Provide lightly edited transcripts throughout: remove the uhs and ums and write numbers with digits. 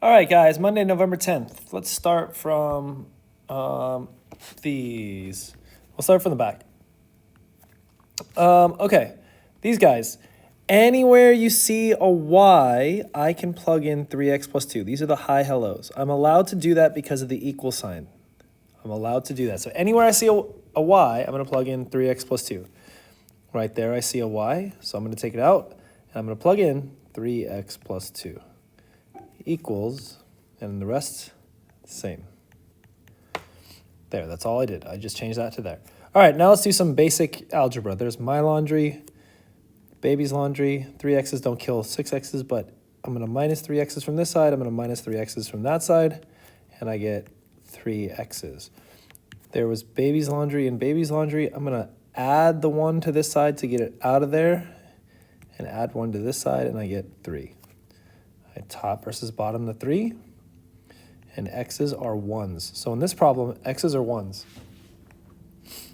All right, guys, Monday, November 10th. Let's start from these. We'll start from the back. Okay, these guys. Anywhere you see a y, I can plug in 3x plus 2. These are the high hellos. I'm allowed to do that because of the equal sign. I'm allowed to do that. So anywhere I see a y, I'm going to plug in 3x plus 2. Right there I see a y, so I'm going to take it out, and I'm going to plug in 3x plus 2 equals, and the rest, same. There, that's all I did. I just changed that to there. All right, now let's do some basic algebra. There's my laundry, baby's laundry. 3x's don't kill 6x's, but I'm going to minus 3x's from this side. I'm going to minus 3x's from that side, and I get 3x's. There was baby's laundry and baby's laundry. I'm going to add the 1 to this side to get it out of there, and add 1 to this side, and I get 3. I top versus bottom the 3, and x's are 1s. So in this problem, x's are 1s.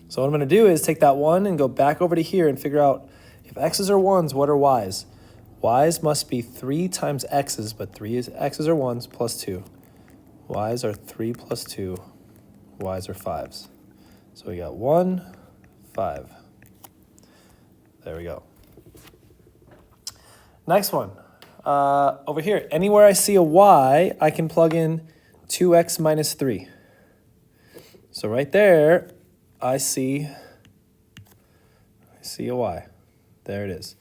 So what I'm going to do is take that 1 and go back over to here and figure out if x's are 1s, what are y's? Y's must be 3 times x's, but x's are 1s plus 2. Y's are 3 plus 2. Y's are 5s. So we got 1, 5. There we go. Next one. Over here, anywhere I see a y, I can plug in 2x minus 3. So right there, I see a y. There it is.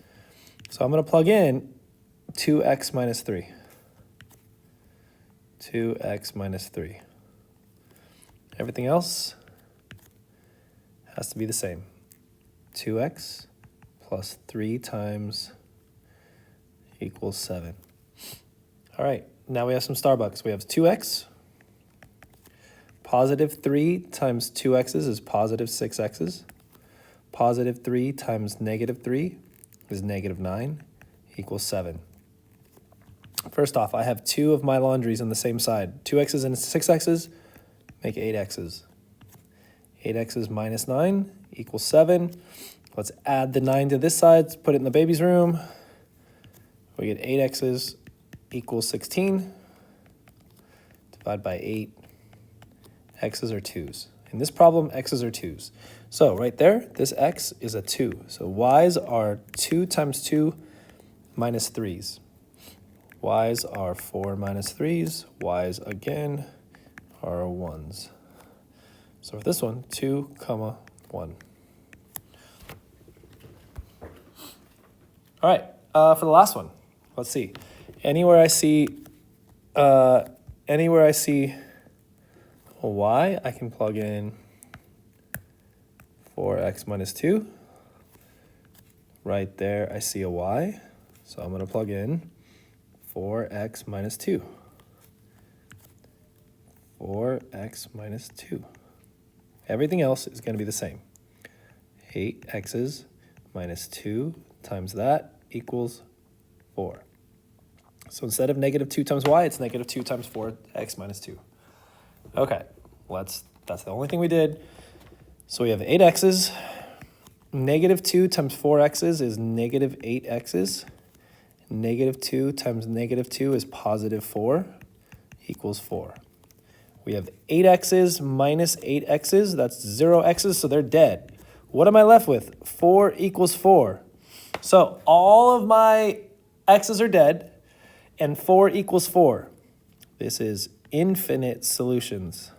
So I'm going to plug in 2x minus 3. 2x minus 3. Everything else has to be the same. 2x plus 3 times equals 7. All right, now we have some Starbucks. We have 2x. Positive 3 times 2x's is positive 6x's. Positive 3 times negative 3 is negative 9 equals 7. First off, I have 2 of my laundries on the same side. 2x's and 6x's make 8x's. 8x's minus 9 equals 7. Let's add the 9 to this side, put it in the baby's room. We get 8x's equals 16. Divide by 8. X's are 2's. In this problem, x's are 2's. So right there, this x is a 2. So y's are 2 times 2 minus 3's. Y's are 4 minus 3's. Y's again are 1's. So for this one, 2, 1. All right, for the last one, let's see. Anywhere I see a y, I can plug in 4x minus 2. Right there, I see a y. So I'm going to plug in 4x minus 2. 4x minus 2. Everything else is going to be the same. 8x's minus 2 times that equals 4. So instead of negative 2 times y, it's negative 2 times 4x minus 2. Okay, that's the only thing we did. So we have 8x's. Negative 2 times 4x's is negative 8x's. Negative 2 times negative 2 is positive 4 equals 4. We have 8x's minus 8x's. That's 0x's, so they're dead. What am I left with? 4 equals 4. So all of my x's are dead, and 4 equals 4. This is infinite solutions.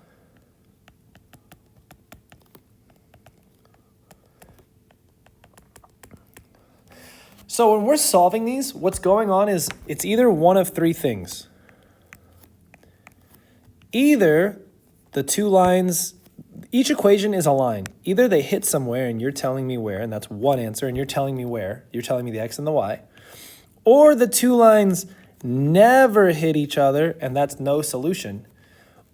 So when we're solving these, what's going on is it's either one of 3 things. Either the 2 lines, each equation is a line. Either they hit somewhere and you're telling me where, and that's one answer, and you're telling me where. You're telling me the x and the y. Or the 2 lines never hit each other, and that's no solution.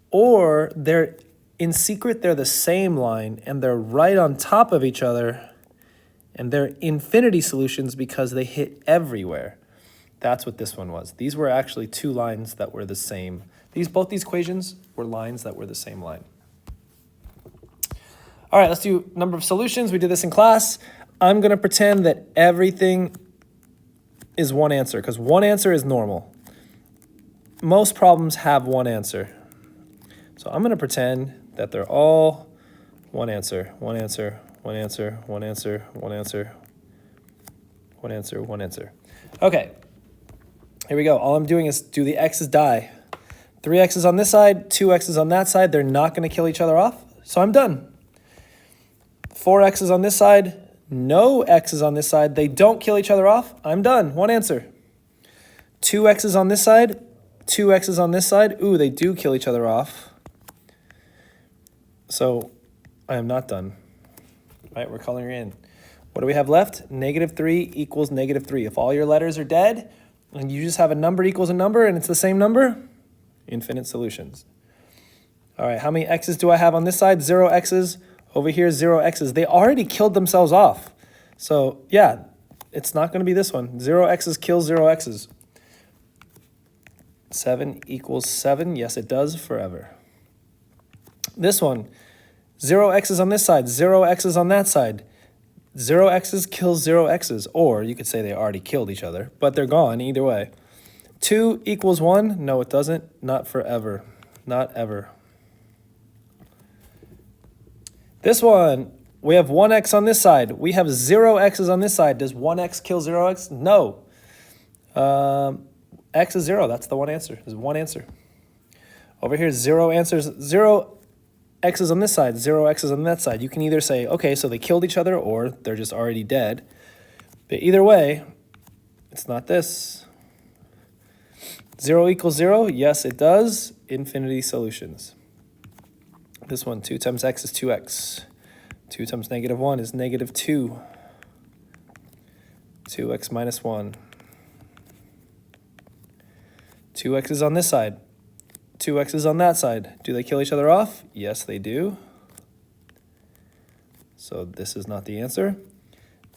Or they're in secret, they're the same line, and they're right on top of each other, and they're infinity solutions because they hit everywhere. That's what this one was. These were actually 2 lines that were the same. Both these equations were lines that were the same line. All right, let's do number of solutions. We did this in class. I'm going to pretend that everything is one answer because one answer is normal. most problems have one answer. So I'm going to pretend that they're all one answer, one answer, one answer, one answer, one answer, one answer, one answer. Okay, here we go. All I'm doing is do the x's die. 3 x's on this side, 2 x's on that side. They're not going to kill each other off, so I'm done. 4 x's on this side, no x's on this side. They don't kill each other off. I'm done. One answer. 2 x's on this side, 2 x's on this side. Ooh, they do kill each other off. So I am not done. All right, we're coloring in. What do we have left? -3 equals -3. If all your letters are dead and you just have a number equals a number and it's the same number, infinite solutions. All right, how many x's do I have on this side? 0 x's. Over here, 0 x's. They already killed themselves off. So yeah, it's not going to be this one. 0 x's kills 0 x's. 7 equals 7. Yes, it does forever. This one, 0 x's on this side, 0 x's on that side. 0 x's kills 0 x's. Or you could say they already killed each other, but they're gone either way. 2 equals 1. No, it doesn't. Not forever. Not ever. This one, we have 1x on this side. We have 0 x's on this side. Does 1x kill 0x? No. X is 0. That's the one answer. There's one answer. Over here, 0 answers. 0 x's on this side, 0 x's on that side. You can either say, okay, so they killed each other, or they're just already dead. But either way, it's not this. 0 equals 0. Yes, it does. Infinity solutions. This one, 2 times x is 2x. 2 times -1 is -2. 2x minus 1. 2x is on this side. 2x is on that side. Do they kill each other off? Yes, they do. So this is not the answer.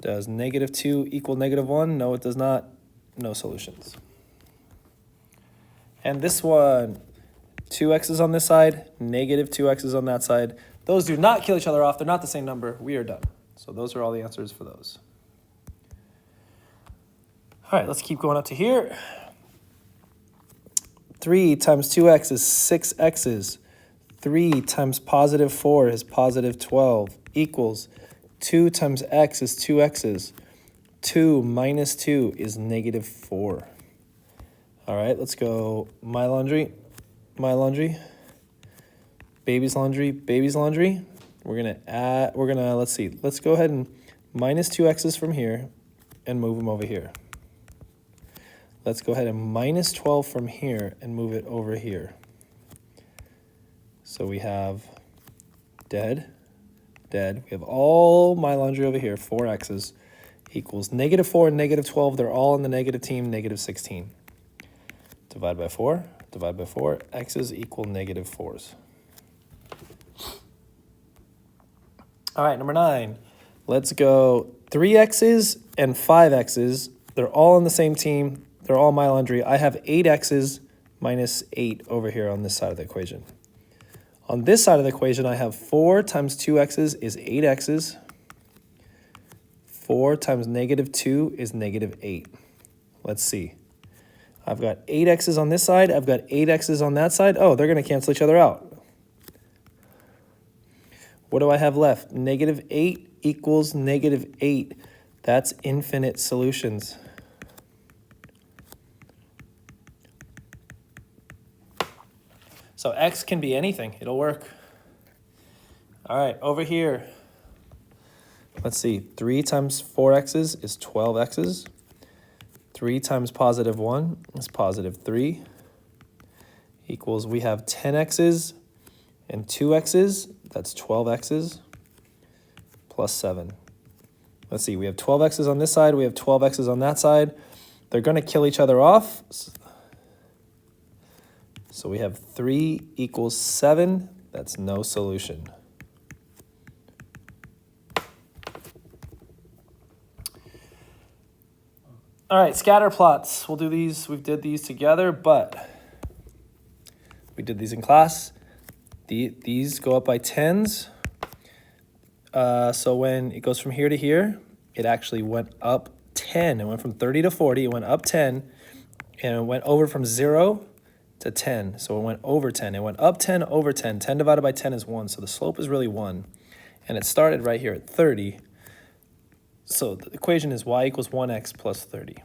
Does -2 equal -1? No, it does not. No solutions. And this one, 2x is on this side, -2x is on that side. Those do not kill each other off. They're not the same number. We are done. So those are all the answers for those. All right, let's keep going up to here. 3 times 2x is 6 x's. 3 times +4 is +12 equals 2 times x is 2 x's. 2 minus 2 is -4. All right, let's go my laundry, baby's laundry, baby's laundry. We're gonna, let's see, let's go ahead and minus 2 x's from here and move them over here. Let's go ahead and minus 12 from here and move it over here. So we have dead. We have all my laundry over here, 4 x's equals -4 and -12. They're all in the negative team, -16. Divide by 4, x's equal -4s. All right, number 9. Let's go 3 x's and 5 x's. They're all on the same team. They're all my laundry. I have 8 x's minus 8 over here on this side of the equation. On this side of the equation, I have 4 times 2 x's is 8 x's. 4 times -2 is -8. Let's see. I've got 8 x's on this side. I've got 8 x's on that side. Oh, they're going to cancel each other out. What do I have left? -8 equals -8. That's infinite solutions. So x can be anything. It'll work. All right, over here. Let's see. 3 times 4 x's is 12 x's. 3 times +1 is +3. Equals, we have 10 x's and 2 x's. That's 12 x's plus 7. Let's see. We have 12 x's on this side. We have 12 x's on that side. They're going to kill each other off. So we have 3 equals 7. That's no solution. All right, scatter plots. We'll do these. We did these together, but we did these in class. These go up by tens. So when it goes from here to here, it actually went up 10. It went from 30 to 40. It went up 10, and it went over from 0 to 10. So it went over 10. It went up 10 over 10. 10 divided by 10 is 1. So the slope is really 1. And it started right here at 30. So the equation is y equals 1x plus 30.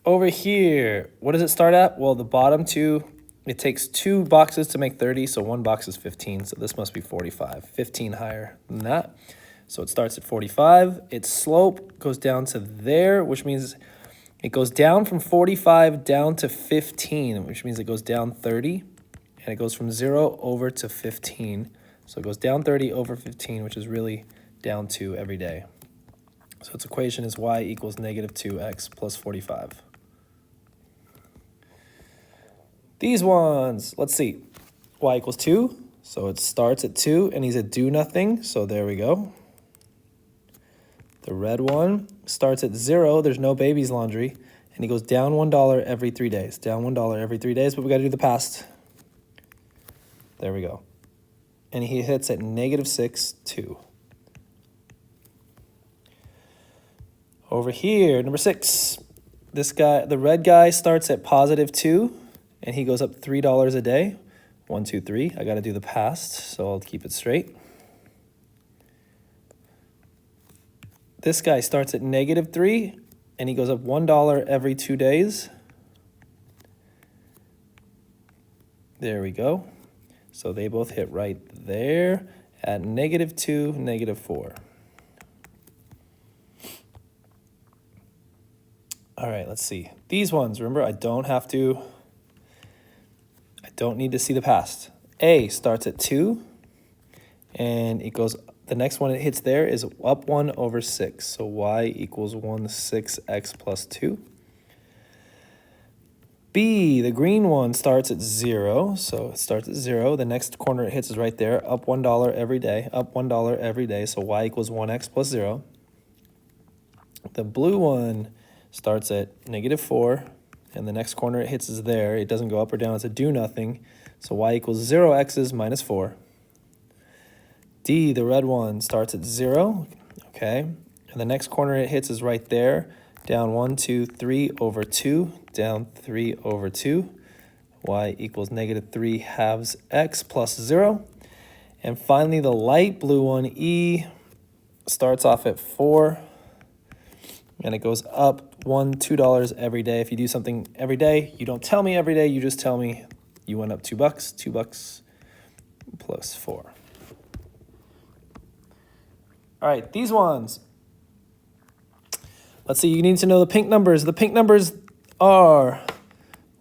Over here, what does it start at? Well, the bottom two, it takes 2 boxes to make 30, so 1 box is 15, so this must be 45. 15 higher than that. So it starts at 45. Its slope goes down to there, which means it goes down from 45 down to 15, which means it goes down 30, and it goes from 0 over to 15. So it goes down 30 over 15, which is really down 2 every day. So its equation is y equals negative 2x plus 45. These ones, let's see, y equals 2, so it starts at 2, and he's at do nothing, so there we go. The red one starts at 0, there's no baby's laundry, and he goes down $1 every 3 days. Down $1 every 3 days, but we got to do the past. There we go. And he hits at negative 6, 2. Over here, number 6, this guy, the red guy starts at positive 2, and he goes up $3 a day. 1, 2, 3. I got to do the past, so I'll keep it straight. This guy starts at negative 3, and he goes up $1 every 2 days. There we go. So they both hit right there at negative 2, negative 4. All right, let's see. These ones, remember, I don't need to see the past. A starts at 2, and it goes, the next one it hits there is up 1 over 6. So y equals 1 6x plus 2. B, the green one starts at 0. So it starts at 0. The next corner it hits is right there, up $1 every day, up $1 every day. So y equals 1x plus 0. The blue one starts at negative 4. And the next corner it hits is there. It doesn't go up or down. It's a do nothing. So y equals 0x's minus 4. D, the red one, starts at 0. Okay. And the next corner it hits is right there. Down 1, 2, 3 over 2. Down 3 over 2. Y equals negative 3 halves x plus 0. And finally, the light blue one, E, starts off at 4. And it goes up $2 every day. If you do something every day, you don't tell me every day, you just tell me you went up $2, $2 plus 4. All right, these ones. Let's see, you need to know the pink numbers. The pink numbers are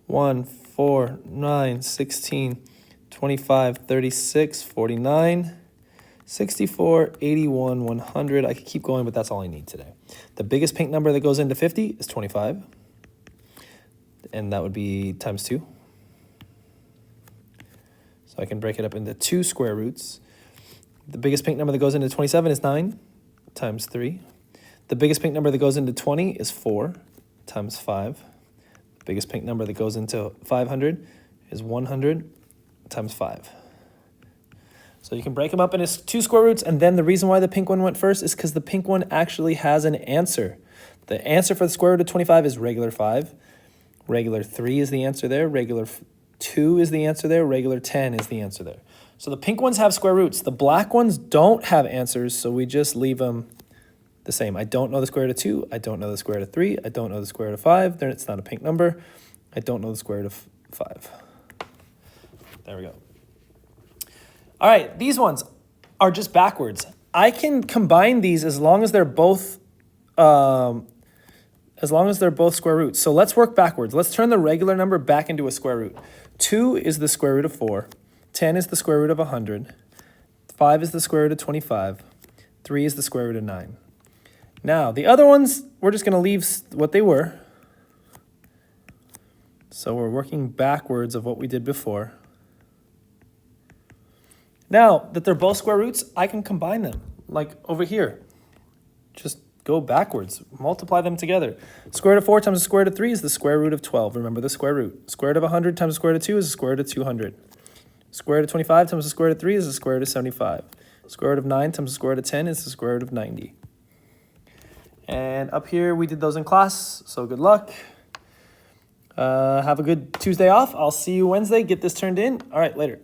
1, 4, 9, 16, 25, 36, 49, 64, 81, 100. I could keep going, but that's all I need today. The biggest pink number that goes into 50 is 25. And that would be times 2. So I can break it up into 2 square roots. The biggest pink number that goes into 27 is 9 times 3. The biggest pink number that goes into 20 is 4 times 5. The biggest pink number that goes into 500 is 100 times 5. So you can break them up into 2 square roots, and then the reason why the pink one went first is because the pink one actually has an answer. The answer for the square root of 25 is regular 5. Regular 3 is the answer there. Regular 2 is the answer there. Regular 10 is the answer there. So the pink ones have square roots. The black ones don't have answers, so we just leave them the same. I don't know the square root of 2. I don't know the square root of 3. I don't know the square root of 5. Then it's not a pink number. I don't know the square root of 5. There we go. All right, these ones are just backwards. I can combine these as long as they're both square roots. So let's work backwards. Let's turn the regular number back into a square root. 2 is the square root of 4. 10 is the square root of 100. 5 is the square root of 25. 3 is the square root of 9. Now, the other ones, we're just going to leave what they were. So we're working backwards of what we did before. Now that they're both square roots, I can combine them, like over here. Just go backwards, multiply them together. Square root of 4 times the square root of 3 is the square root of 12. Remember the square root. Square root of 100 times the square root of 2 is the square root of 200. Square root of 25 times the square root of 3 is the square root of 75. Square root of 9 times the square root of 10 is the square root of 90. And up here, we did those in class, so good luck. Have a good Tuesday off. I'll see you Wednesday. Get this turned in. All right, later.